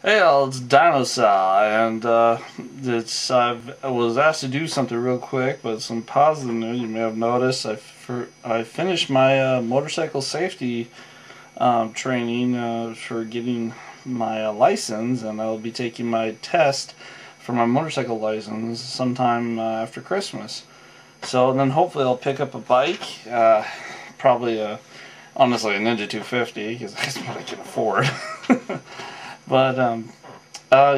Hey all, it's Dinosa, and I was asked to do something real quick, but some positive news. You may have noticed I finished my motorcycle safety training for getting my license, and I'll be taking my test for my motorcycle license sometime after Christmas. So then hopefully I'll pick up a bike, probably honestly a Ninja 250, because that's what I can afford. But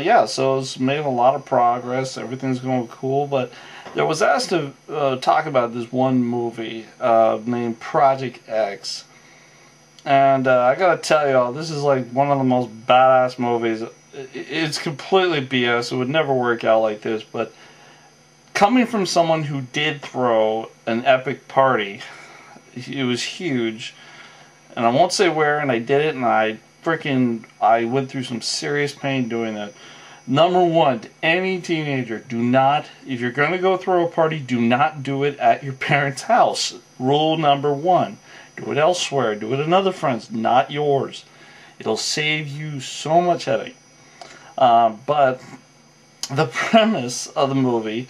yeah, so it's made a lot of progress. Everything's going cool. But there was asked to talk about this one movie named Project X, and I gotta tell y'all, this is like one of the most badass movies. It's completely BS. It would never work out like this. But coming from someone who did throw an epic party, it was huge. And I won't say where, and I did it, and I went through some serious pain doing that. Number one, to any teenager, do not, if you're going to go throw a party, do not do it at your parents' house. Rule number one. Do it elsewhere. Do it at another friend's, not yours. It'll save you so much headache. But the premise of the movie,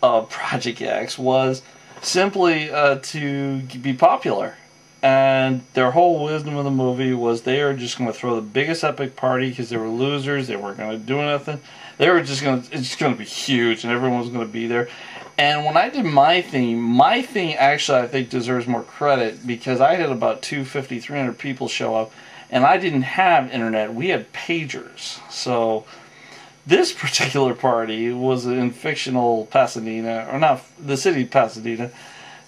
Project X, was simply to be popular. And their whole wisdom of the movie was they are just going to throw the biggest epic party because they were losers. They weren't going to do nothing. They were just going to, it's just going to be huge and everyone was going to be there. And when I did my thing actually I think deserves more credit because I had about 250, 300 people show up and I didn't have internet. We had pagers. So this particular party was in fictional Pasadena, or not the city of Pasadena.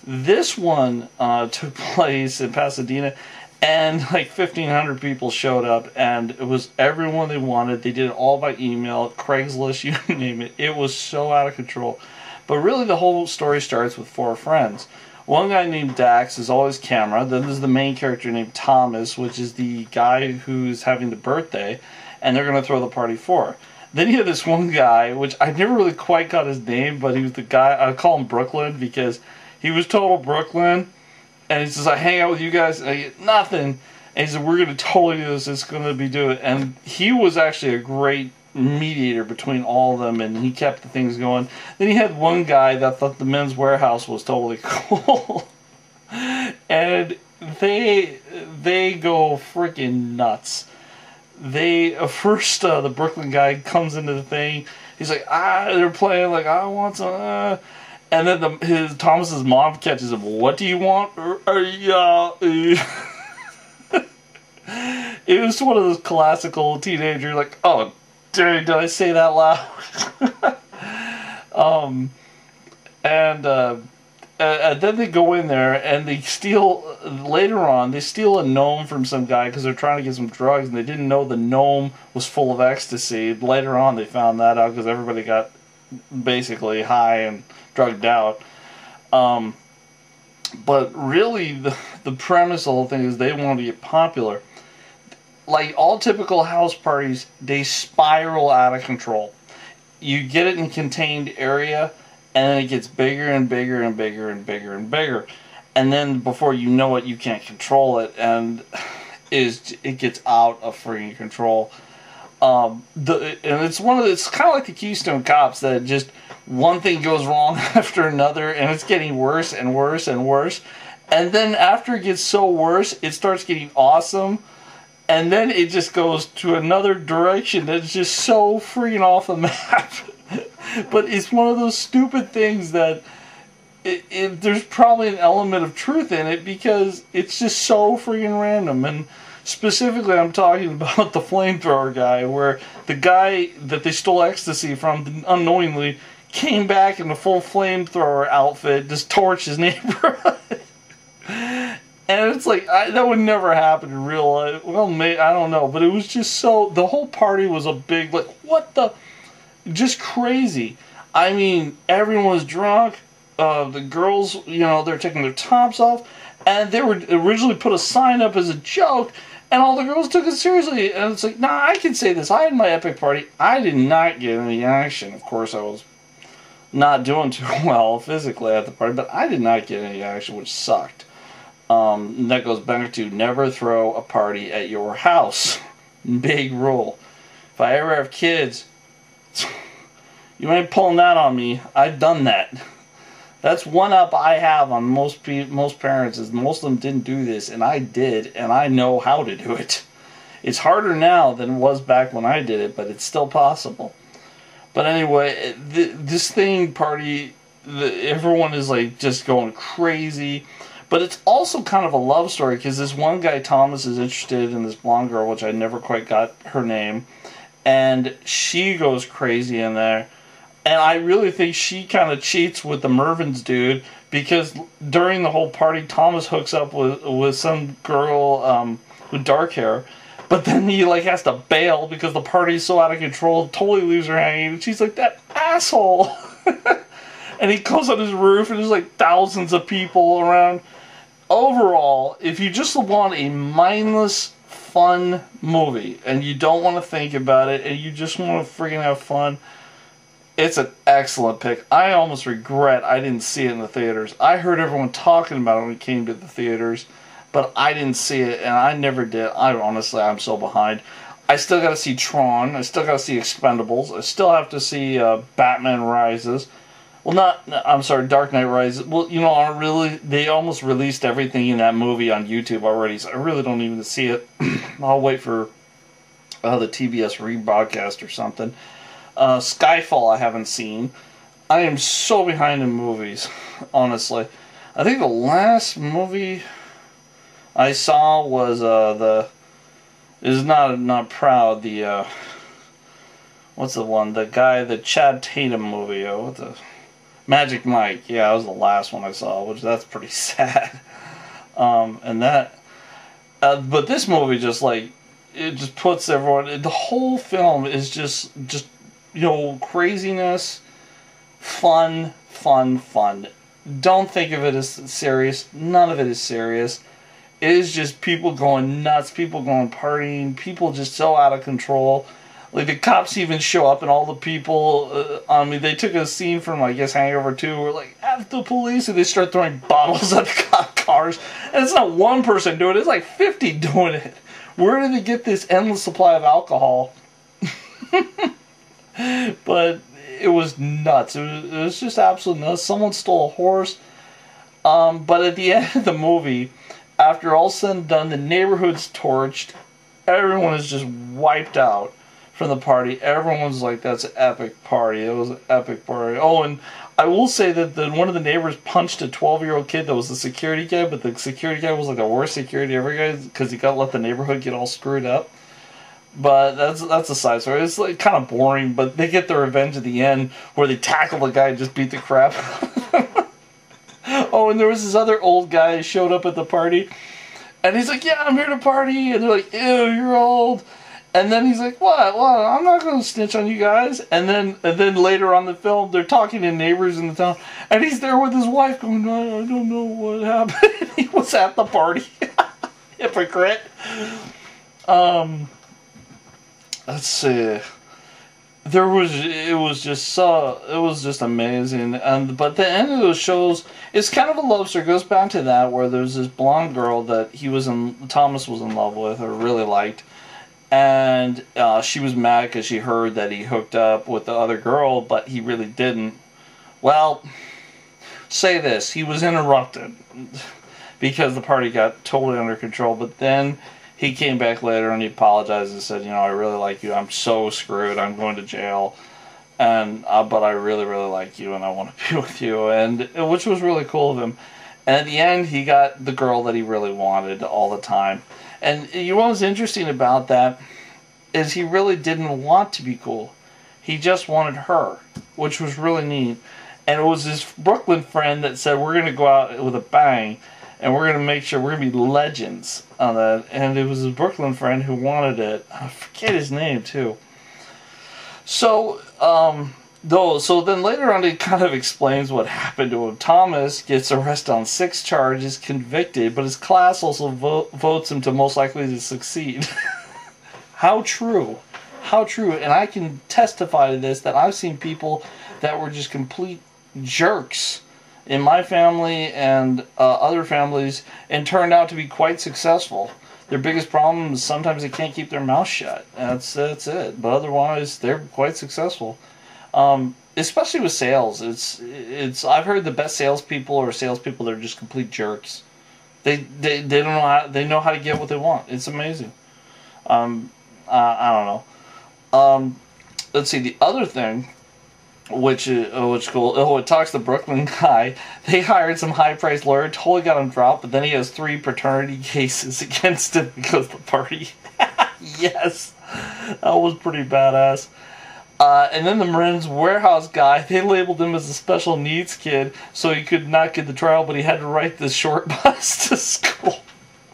This one took place in Pasadena, and like 1,500 people showed up, and it was everyone they wanted. They did it all by email, Craigslist, you name it. It was so out of control. But really the whole story starts with four friends. One guy named Dax is always camera. Then there's the main character named Thomas, which is the guy who's having the birthday, and they're going to throw the party for. Then you have this one guy, which I never really quite got his name, but he was the guy, I call him Brooklyn because he was total Brooklyn, and he says, I hang out with you guys, and I get nothing. And he said, we're going to totally do this, it's going to be do it. And he was actually a great mediator between all of them, and he kept the things going. Then he had one guy that thought the Men's Warehouse was totally cool. And they go freaking nuts. First, the Brooklyn guy comes into the thing, he's like, they're playing, like, I want some, and then Thomas's mom catches him. What do you want? It was one of those classical teenager, like, oh, did I say that loud? And then they go in there and they steal. Later on, they steal a gnome from some guy because they're trying to get some drugs, and they didn't know the gnome was full of ecstasy. Later on, they found that out because everybody got basically high and drugged out. But really the premise of the whole thing is they want to get popular. Like all typical house parties, they spiral out of control. You get it in a contained area, and then it gets bigger and bigger and bigger and bigger and bigger. And then before you know it, you can't control it, and it gets out of freaking control. And it's kind of like the Keystone Cops, that just one thing goes wrong after another, and it's getting worse and worse and worse. And then after it gets so worse, it starts getting awesome, and then it just goes to another direction that's just so freaking off the map. But it's one of those stupid things that there's probably an element of truth in it because it's just so freaking random. And specifically, I'm talking about the flamethrower guy, where the guy that they stole ecstasy from unknowingly came back in a full flamethrower outfit, just torched his neighborhood. And it's like, that would never happen in real life. Well, I don't know, but it was just so, the whole party was a big, like, what the, just crazy. I mean, everyone was drunk. The girls, they're taking their tops off, and they were originally put a sign up as a joke, and all the girls took it seriously. And it's like, nah, I can say this. I had my epic party. I did not get any action. Of course, I was not doing too well physically at the party, but I did not get any action, which sucked. And that goes back to never throw a party at your house. Big rule. If if I ever have kids, you ain't pulling that on me. I've done that. That's one up I have on most parents, is most of them didn't do this, and I did, and I know how to do it. It's harder now than it was back when I did it, but it's still possible. But anyway, this thing party, everyone is like just going crazy. But it's also kind of a love story, because this one guy, Thomas, is interested in this blonde girl, which I never quite got her name. And she goes crazy in there. And I really think she kind of cheats with the Mervyn's dude, because during the whole party, Thomas hooks up with some girl with dark hair. But then he like has to bail because the party's so out of control, totally leaves her hanging. And she's like, that asshole. And he goes on his roof and there's like thousands of people around. Overall, if you just want a mindless, fun movie and you don't want to think about it and you just want to freaking have fun, it's an excellent pick. I almost regret I didn't see it in the theaters. I heard everyone talking about it when it came to the theaters, but I didn't see it, and I never did. Honestly, I'm so behind. I still got to see Tron. I still got to see Expendables. I still have to see Batman Rises. Well, I'm sorry, Dark Knight Rises. Well, you know, they almost released everything in that movie on YouTube already, so I really don't even see it. I'll wait for the TBS rebroadcast or something. Skyfall I haven't seen. I am so behind in movies, honestly. I think the last movie I saw was not Proud, what's the one, the Chad Tatum movie, Magic Mike. Yeah, that was the last one I saw, that's pretty sad. But this movie just like, it just puts everyone, the whole film is just craziness, fun. Don't think of it as serious. None of it is serious. It is just people going nuts, people going partying, people just so out of control. Like, the cops even show up and all the people, they took a scene from, I guess, Hangover 2, where, like, F the police, and they start throwing bottles at the cars. And it's not one person doing it, it's like 50 doing it. Where did they get this endless supply of alcohol? But it was nuts. It was just absolutely nuts. Someone stole a horse. But at the end of the movie, after all said and done, the neighborhood's torched. Everyone is just wiped out from the party. Everyone's like, that's an epic party. It was an epic party. Oh, and I will say that one of the neighbors punched a 12-year-old kid that was the security guy, but the security guy was like the worst security ever guy because he got let the neighborhood get all screwed up. But that's a side story. It's like kind of boring, but they get their revenge at the end where they tackle the guy and just beat the crap. Oh, and there was this other old guy who showed up at the party, and he's like, yeah, I'm here to party, and they're like, ew, you're old. And then he's like, what, I'm not going to snitch on you guys. And then later on the film, they're talking to neighbors in the town, and he's there with his wife going, I don't know what happened. He was at the party. Hypocrite. Let's see. It was just amazing. But the end of those shows, it's kind of a love story. It goes back to that, where there's this blonde girl that Thomas was in love with, or really liked. And she was mad because she heard that he hooked up with the other girl, but he really didn't. Well, say this, he was interrupted because the party got totally under control, but then he came back later and he apologized and said, I really like you, I'm so screwed, I'm going to jail, and but I really, really like you and I want to be with you, and which was really cool of him. And at the end, he got the girl that he really wanted all the time. And what was interesting about that is he really didn't want to be cool. He just wanted her, which was really neat. And it was his Brooklyn friend that said, we're going to go out with a bang, and we're going to make sure we're going to be legends on that. And it was his Brooklyn friend who wanted it. I forget his name, too. So, so then later on, he kind of explains what happened to him. Thomas gets arrested on 6 charges, convicted, but his class also votes him to most likely to succeed. How true. How true. And I can testify to this, that I've seen people that were just complete jerks in my family and other families, and turned out to be quite successful. Their biggest problem is sometimes they can't keep their mouth shut. That's it. But otherwise, they're quite successful. Especially with sales, it's. I've heard the best salespeople are salespeople that are just complete jerks. They don't know how, they know how to get what they want. It's amazing. I don't know. Let's see, the other thing, which cool. Oh, it talks to the Brooklyn guy. They hired some high-priced lawyer, totally got him dropped, but then he has 3 paternity cases against him because of the party. Yes, that was pretty badass. And then the Marin's warehouse guy, they labeled him as a special needs kid, so he could not get the trial, but he had to ride the short bus to school.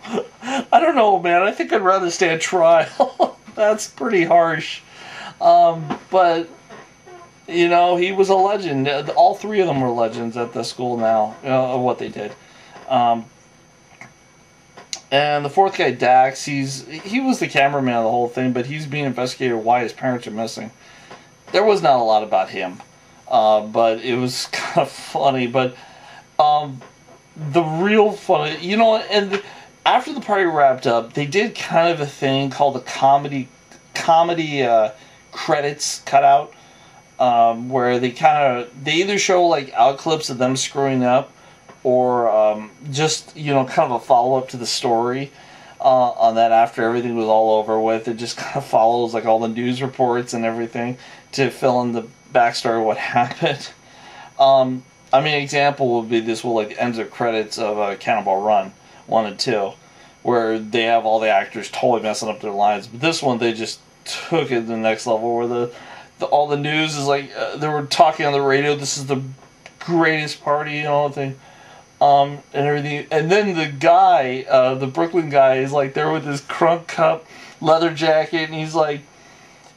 I don't know, man. I think I'd rather stand trial. That's pretty harsh. But, you know, he was a legend. All 3 of them were legends at the school now, of what they did. And the 4th guy, Dax, he was the cameraman of the whole thing, but he's being investigated why his parents are missing. There was not a lot about him, but it was kind of funny. But the real funny, you know, and after the party wrapped up, they did kind of a thing called the comedy credits cutout, where they either show like out clips of them screwing up, or just, you know, kind of a follow up to the story. On that, after everything was all over with, it just kind of follows like all the news reports and everything to fill in the backstory of what happened. I mean, an example would be this, like the ends of credits of Cannonball Run 1 and 2, where they have all the actors totally messing up their lines. But this one, they just took it to the next level, where all the news is like they were talking on the radio. This is the greatest party and all the thing. And everything, and then the guy, the Brooklyn guy, is like there with his crunk cup, leather jacket, and he's like,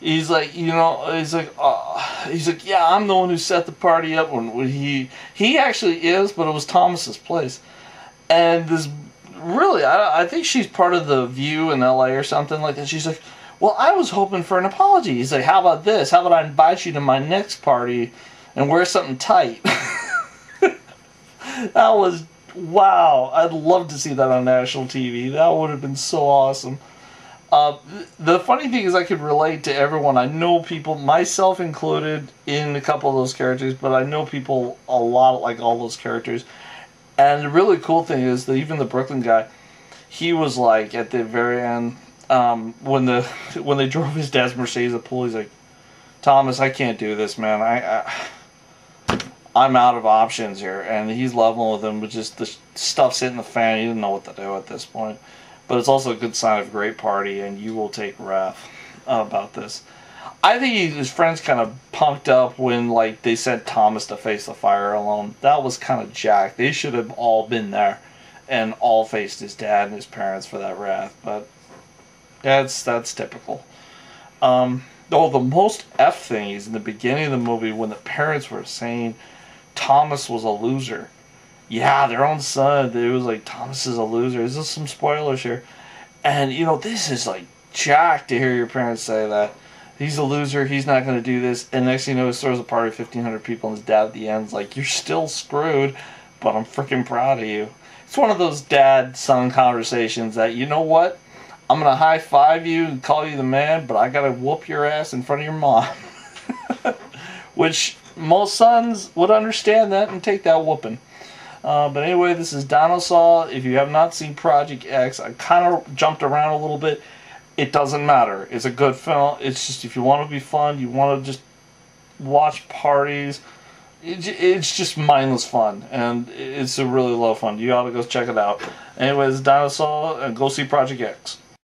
you know, he's like, yeah, I'm the one who set the party up. When he actually is, but it was Thomas's place. And this, really, I think she's part of the View in L.A. or something like that. She's like, well, I was hoping for an apology. He's like, how about this? How about I invite you to my next party and wear something tight? That was, wow. I'd love to see that on national TV. That would have been so awesome. The funny thing is I could relate to everyone. I know people, myself included, in a couple of those characters, but I know people a lot like all those characters. And the really cool thing is that even the Brooklyn guy, he was like, at the very end, when they drove his dad's Mercedes at the pool, he's like, Thomas, I can't do this, man. I'm out of options here. And he's leveling with him, but just the stuff's hitting the fan. He didn't know what to do at this point. But it's also a good sign of a great party, and you will take wrath about this. I think his friends kind of punked up when, like, they sent Thomas to face the fire alone. That was kind of jacked. They should have all been there and all faced his dad and his parents for that wrath. But that's typical. The most F thing is in the beginning of the movie when the parents were saying Thomas was a loser. Yeah, their own son. It was like, Thomas is a loser. This is some spoilers here. And, you know, this is like jacked to hear your parents say that. He's a loser. He's not going to do this. And next thing you know, he throws a party of 1,500 people, and his dad at the end's like, you're still screwed, but I'm freaking proud of you. It's one of those dad-son conversations that, you know what? I'm going to high-five you and call you the man, but I got to whoop your ass in front of your mom. Which most sons would understand that and take that whooping. But anyway, this is Dinosa. If you have not seen Project X, I kind of jumped around a little bit. It doesn't matter. It's a good film. It's just, if you want to be fun, you want to just watch parties, it's just mindless fun. And it's a really lot of fun. You ought to go check it out. Anyways, Dinosa, and go see Project X.